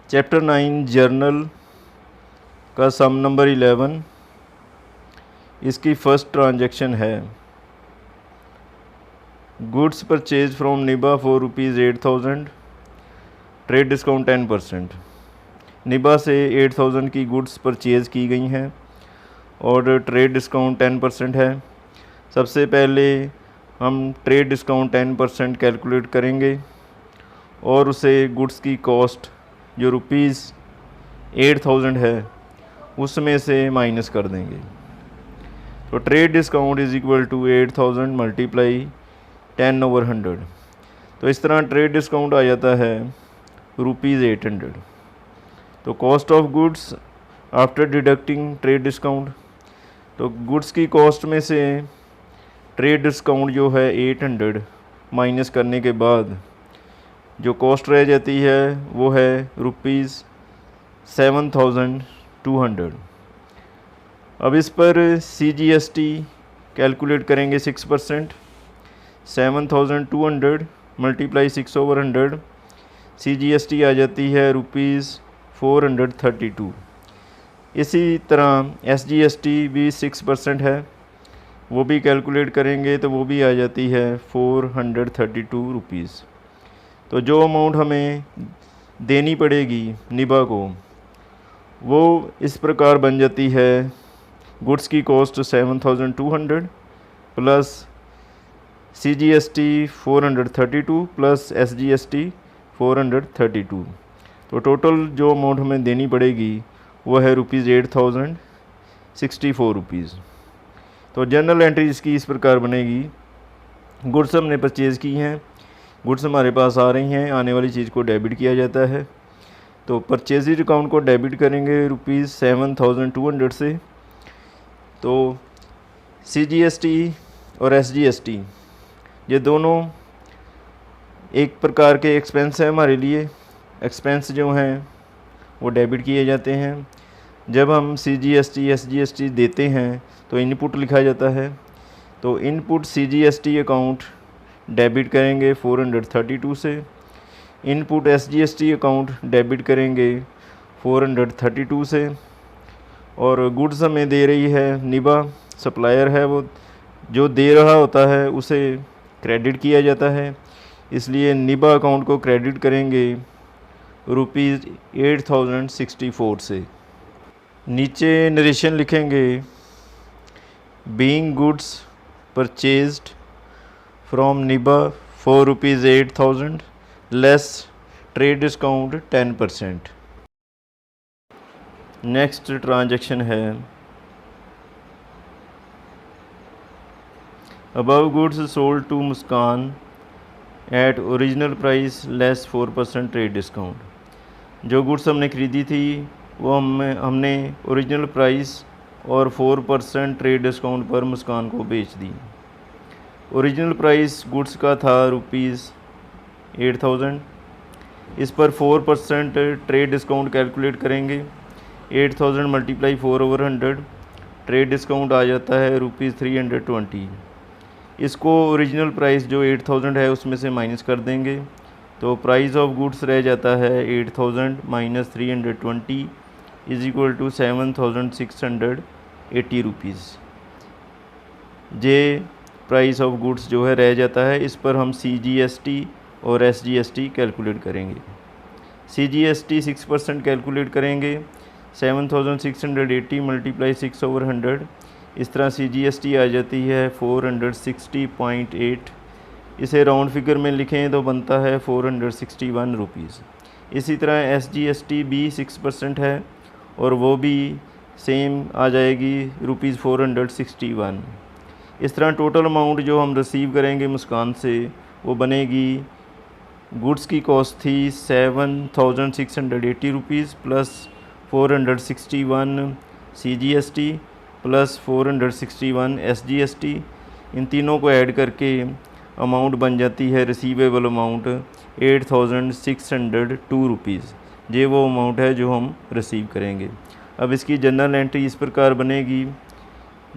Chapter 9 journal का सम number 11, इसकी first transaction है goods purchase from Niba for ₹8,000, trade discount 10%। निबा से 8,000 की गुड्स परचेज़ की गई हैं और ट्रेड डिस्काउंट 10% है। सबसे पहले हम ट्रेड डिस्काउंट 10% कैलकुलेट करेंगे और उसे गुड्स की कॉस्ट जो ₹8,000 है उसमें से माइनस कर देंगे। तो trade discount is equal to 8,000 multiply 10/100। तो इस तरह ट्रेड डिस्काउंट आ जाता है ₹800। तो cost of goods after deducting trade discount, तो गुड्स की कॉस्ट में से ट्रेड डिस्काउंट जो है 800 माइनस करने के बाद जो कॉस्ट रह जाती है वो है ₹7,200। अब इस पर CGST कैलकुलेट करेंगे 6%। 7,200 मल्टीप्लाई 6/100, CGST आ जाती है ₹432। इसी तरह SGST भी 6% है, वो भी कैलकुलेट करेंगे तो वो भी आ जाती है ₹432। तो जो अमाउंट हमें देनी पड़ेगी निबा को वो इस प्रकार बन जाती है। गुड्स की cost 7,200 plus CGST 432 plus SGST 432। तो टोटल जो अमाउंट हमें देनी पड़ेगी वो है ₹8,064। तो जर्नल एंट्री इसकी इस प्रकार बनेगी। गुड्स हमने परचेज़ की हैं, गुड्स हमारे पास आ रही हैं, आने वाली चीज़ को डेबिट किया जाता है। तो परचेज अकाउंट को डेबिट करेंगे ₹7,200 से। तो CGST और SGST ये दोनों एक प्रकार के एक्सपेंस है हमारे लिए। एक्सपेंस जो हैं वो डेबिट किए जाते हैं। जब हम CGST SGST देते हैं तो इनपुट लिखा जाता है। तो इनपुट CGST अकाउंट डेबिट करेंगे 432 से, इनपुट SGST अकाउंट डेबिट करेंगे 432 से। और गुड्स हमें दे रही है निबा, सप्लायर है, वो जो दे रहा होता है उसे क्रेडिट किया जाता है, इसलिए निबा अकाउंट को क्रेडिट करेंगे ₹8,064 से। नीचे नरेशन लिखेंगे being goods purchased from Niba for ₹8,000 less trade discount 10%। Next transaction है above goods sold to Muskan at original price less 4% trade discount. जो गुड्स हमने ख़रीदी थी वो हमने ओरिजिनल प्राइस और 4% ट्रेड डिस्काउंट पर मुस्कान को बेच दी। ओरिजिनल प्राइस गुड्स का था ₹8,000। इस पर 4% ट्रेड डिस्काउंट कैलकुलेट करेंगे। 8,000 मल्टीप्लाई 4/100, ट्रेड डिस्काउंट आ जाता है ₹320। इसको ओरिजिनल प्राइस जो 8,000 है उसमें से माइनस कर देंगे। तो प्राइस ऑफ गुड्स रह जाता है 8,000 minus 320 is equal to 7,680 rupees. जे प्राइस ऑफ गुड्स जो है रह जाता है। इस पर हम CGST और SGST कैलकुलेट करेंगे। CGST 6% कैलकुलेट करेंगे। 7,680 मल्टीप्लाई 6/100, इस तरह CGST आ जाती है 460.8। इसे राउंड फिगर में लिखें तो बनता है 461 रुपीज़। इसी तरह SGST भी 6% है और वो भी सेम आ जाएगी ₹461। इस तरह टोटल अमाउंट जो हम रिसीव करेंगे मुस्कान से वो बनेगी। गुड्स की कॉस्ट थी 7,680 rupees plus 461 CGST plus 461 SGST। इन तीनों को ऐड करके अमाउंट बन जाती है रिसीवेबल अमाउंट 8,602 रुपीज़। ये वो अमाउंट है जो हम रिसीव करेंगे। अब इसकी जनरल एंट्री इस प्रकार बनेगी।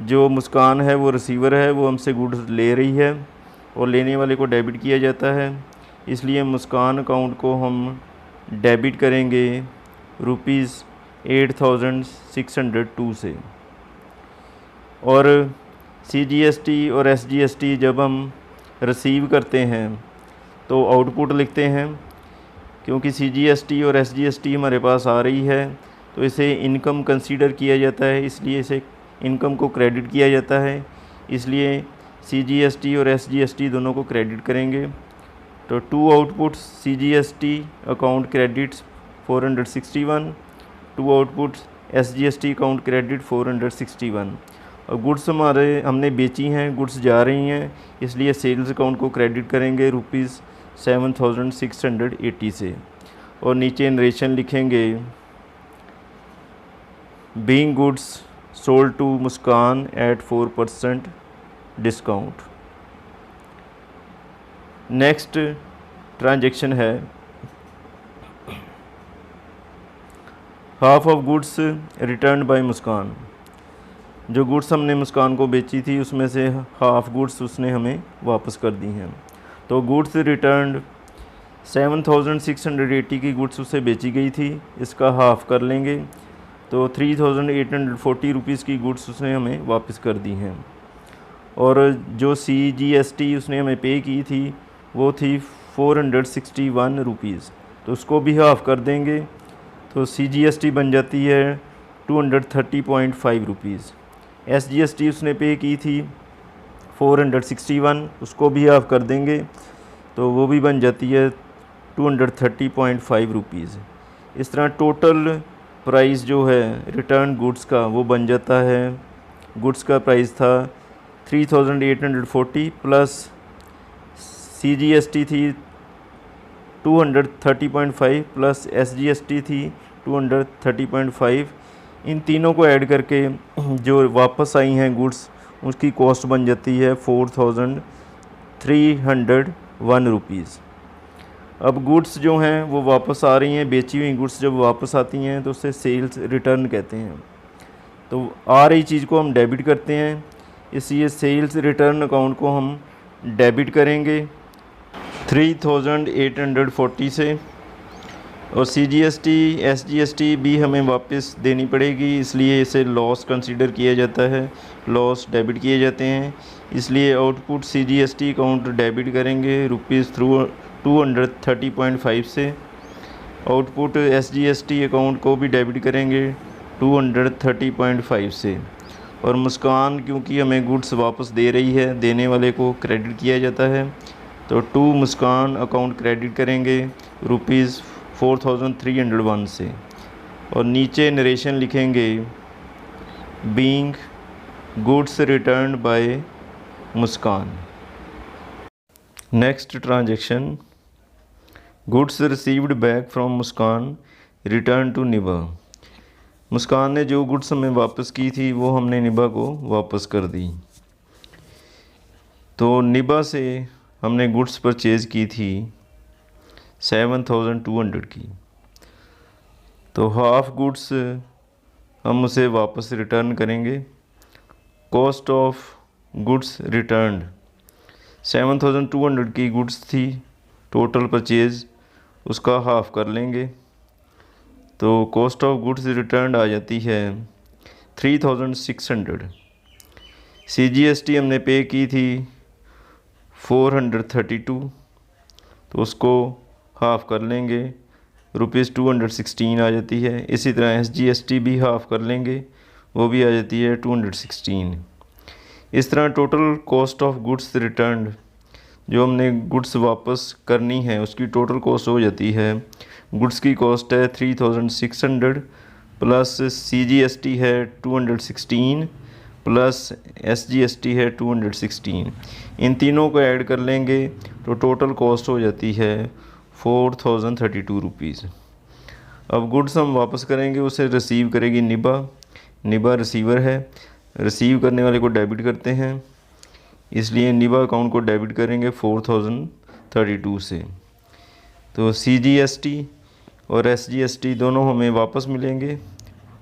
जो मुस्कान है वो रिसीवर है, वो हमसे गुड्स ले रही है और लेने वाले को डेबिट किया जाता है, इसलिए मुस्कान अकाउंट को हम डेबिट करेंगे ₹8,602 से। और CGST और SGST जब हम रिसीव करते हैं तो आउटपुट लिखते हैं। क्योंकि CGST और SGST हमारे पास आ रही है तो इसे इनकम कंसीडर किया जाता है, इसलिए इसे इनकम को क्रेडिट किया जाता है, इसलिए CGST और SGST दोनों को क्रेडिट करेंगे। तो to outputs CGST account credits 461, to outputs SGST account credit 461। और गुड्स हमने बेची हैं, गुड्स जा रही हैं, इसलिए सेल्स अकाउंट को क्रेडिट करेंगे ₹7,680 से। और नीचे नरेशन लिखेंगे being goods sold to Muskan at 4% discount. Next transaction है half of goods return by Muskan. जो गुड्स हमने मुस्कान को बेची थी उसमें से हाफ गुड्स उसने हमें वापस कर दी हैं। तो गुड्स रिटर्न 7,680 की गुड्स उसे बेची गई थी, इसका हाफ कर लेंगे तो 3,840 रुपीज़ की गुड्स उसने हमें वापस कर दी हैं। और जो CGST उसने हमें पे की थी वो थी 461 रुपीज़, तो उसको भी हाफ़ कर देंगे तो CGST बन जाती है 230.5 रुपीज़। SGST उसने पे की थी 461, उसको भी हाफ़ कर देंगे तो वो भी बन जाती है 230.5 रुपीज़। इस तरह टोटल प्राइस जो है रिटर्न गुड्स का वो बन जाता है, गुड्स का प्राइस था 3,840 प्लस CGST थी 230.5 प्लस SGST थी 230.5। इन तीनों को ऐड करके जो वापस आई हैं गुड्स उसकी कॉस्ट बन जाती है 4,301 रुपीज़। अब गुड्स जो हैं वो वापस आ रही हैं, बेची हुई गुड्स जब वापस आती हैं तो उसे सेल्स रिटर्न कहते हैं। तो आ रही चीज़ को हम डेबिट करते हैं, इसलिए सेल्स रिटर्न अकाउंट को हम डेबिट करेंगे 3,840 से। और CGST SGST भी हमें वापस देनी पड़ेगी, इसलिए इसे लॉस कंसीडर किया जाता है, लॉस डेबिट किए जाते हैं, इसलिए आउटपुट CGST अकाउंट डेबिट करेंगे ₹230.5 से। आउटपुट SGST अकाउंट को भी डेबिट करेंगे 230.5 से। और मुस्कान क्योंकि हमें गुड्स वापस दे रही है, देने वाले को क्रेडिट किया जाता है, तो टू मुस्कान अकाउंट क्रेडिट करेंगे ₹4,301 से। और नीचे नरेशन लिखेंगे being goods return by Muskan. Next transaction goods received back from Muskan return to Nibha. Muskan ने जो गुड्स हमें वापस की थी वो हमने निभा को वापस कर दी। तो निभा से हमने गुड्स परचेज़ की थी 7,200 की, तो हाफ गुड्स हम उसे वापस रिटर्न करेंगे। कॉस्ट ऑफ गुड्स रिटर्न 7,200 की गुड्स थी, टोटल परचेज़ उसका हाफ कर लेंगे तो कॉस्ट ऑफ गुड्स रिटर्न आ जाती है 3,600। CGST हमने पे की थी 432, तो उसको हाफ़ कर लेंगे ₹216 आ जाती है। इसी तरह SGST भी हाफ़ कर लेंगे, वो भी आ जाती है 216। इस तरह total cost of goods return जो हमने गुड्स वापस करनी है उसकी टोटल कॉस्ट हो जाती है, गुड्स की कॉस्ट है 3,600 प्लस CGST है 216 प्लस SGST है 216। इन तीनों को ऐड कर लेंगे तो टोटल कॉस्ट हो जाती है 4,032 रुपीज़। अब गुड्स हम वापस करेंगे, उसे रिसीव करेगी निभा, निभा रिसीवर है, रिसीव करने वाले को डेबिट करते हैं, इसलिए निभा अकाउंट को डेबिट करेंगे 4,032 से। तो CGST और SGST दोनों हमें वापस मिलेंगे,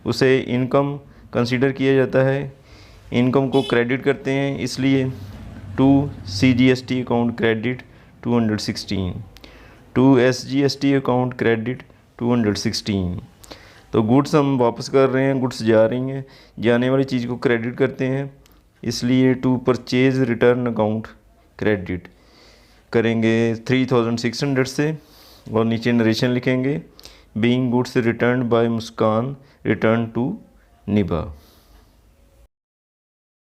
उसे इनकम कंसीडर किया जाता है, इनकम को क्रेडिट करते हैं, इसलिए to CGST account credit 216, to SGST account credit 216। तो गुड्स हम वापस कर रहे हैं, गुड्स जा रही हैं, जाने वाली चीज़ को क्रेडिट करते हैं, इसलिए to purchase return account credit करेंगे 3600 से और नीचे नरेशन लिखेंगे being goods return by Muskan return to निभा।